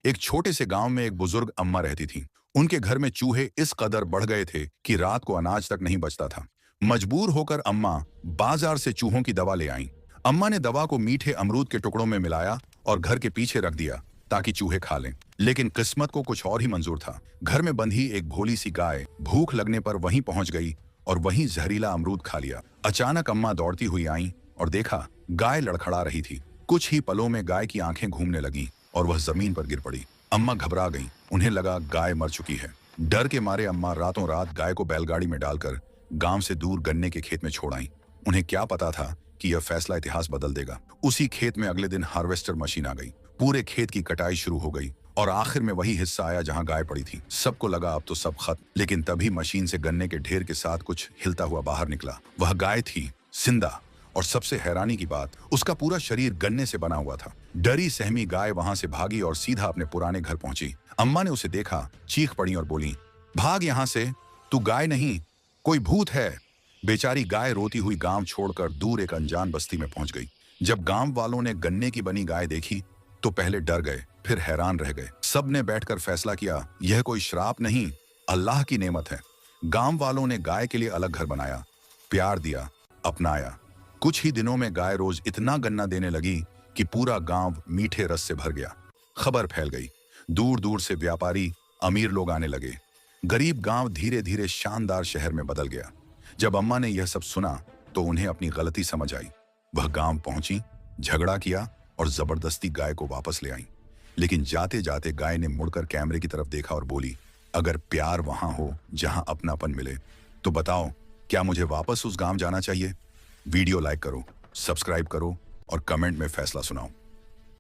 एक छोटे से गांव में एक बुजुर्ग अम्मा रहती थी। उनके घर में चूहे इस कदर बढ़ गए थे कि रात को अनाज तक नहीं बचता था। मजबूर होकर अम्मा बाजार से चूहों की दवा ले आईं। अम्मा ने दवा को मीठे अमरूद के टुकड़ों में मिलाया और घर के पीछे रख दिया ताकि चूहे खा लें। लेकिन किस्मत को कुछ और ही मंजूर था। घर में बंधी एक भोली सी गाय भूख लगने पर वहीं पहुंच गई और वहीं जहरीला अमरूद खा लिया। अचानक अम्मा दौड़ती हुई आईं और देखा गाय लड़खड़ा रही थी। कुछ ही पलों में गाय की आंखें घूमने लगीं और वह जमीन पर गिर पड़ी। अम्मा घबरा गईं। उन्हें लगा गाय मर चुकी है। डर के मारे अम्मा रातों रात गाय को बैलगाड़ी में डालकर गांव से दूर गन्ने के खेत में छोड़ आईं। उन्हें क्या पता था कि यह फैसला इतिहास बदल देगा। उसी खेत में अगले दिन हार्वेस्टर मशीन आ गई। पूरे खेत की कटाई शुरू हो गई और आखिर में वही हिस्सा आया जहां गाय पड़ी थी। सबको लगा अब तो सब खत्म। लेकिन तभी मशीन से गन्ने के ढेर के साथ कुछ हिलता हुआ बाहर निकला। वह गाय थी, जिंदा। और सबसे हैरानी की बात, उसका पूरा शरीर गन्ने से बना हुआ था। डरी सहमी गाय वहां से भागी और सीधा अपने पुराने घर पहुंची। अम्मा ने उसे देखा, चीख पड़ी और बोली, भाग यहां से, तू गाय नहीं, कोई भूत है। बेचारी गाय रोती हुई गांव छोड़कर दूर एक अनजान बस्ती में पहुंच गई। जब गांव वालों ने गन्ने की बनी गाय देखी तो पहले डर गए, फिर हैरान रह गए। सबने बैठकर फैसला किया, यह कोई श्राप नहीं, अल्लाह की नेमत है। गांव वालों ने गाय के लिए अलग घर बनाया, प्यार दिया, अपनाया। कुछ ही दिनों में गाय रोज इतना गन्ना देने लगी कि पूरा गांव मीठे रस से भर गया। खबर फैल गई। दूर दूर से व्यापारी, अमीर लोग आने लगे। गरीब गांव धीरे धीरे शानदार शहर में बदल गया। जब अम्मा ने यह सब सुना तो उन्हें अपनी गलती समझ आई। वह गांव पहुंची, झगड़ा किया और जबरदस्ती गाय को वापस ले आई। लेकिन जाते जाते गाय ने मुड़कर कैमरे की तरफ देखा और बोली, अगर प्यार वहां हो जहां अपनापन मिले तो बताओ, क्या मुझे वापस उस गांव जाना चाहिए? वीडियो लाइक करो, सब्सक्राइब करो और कमेंट में फैसला सुनाओ।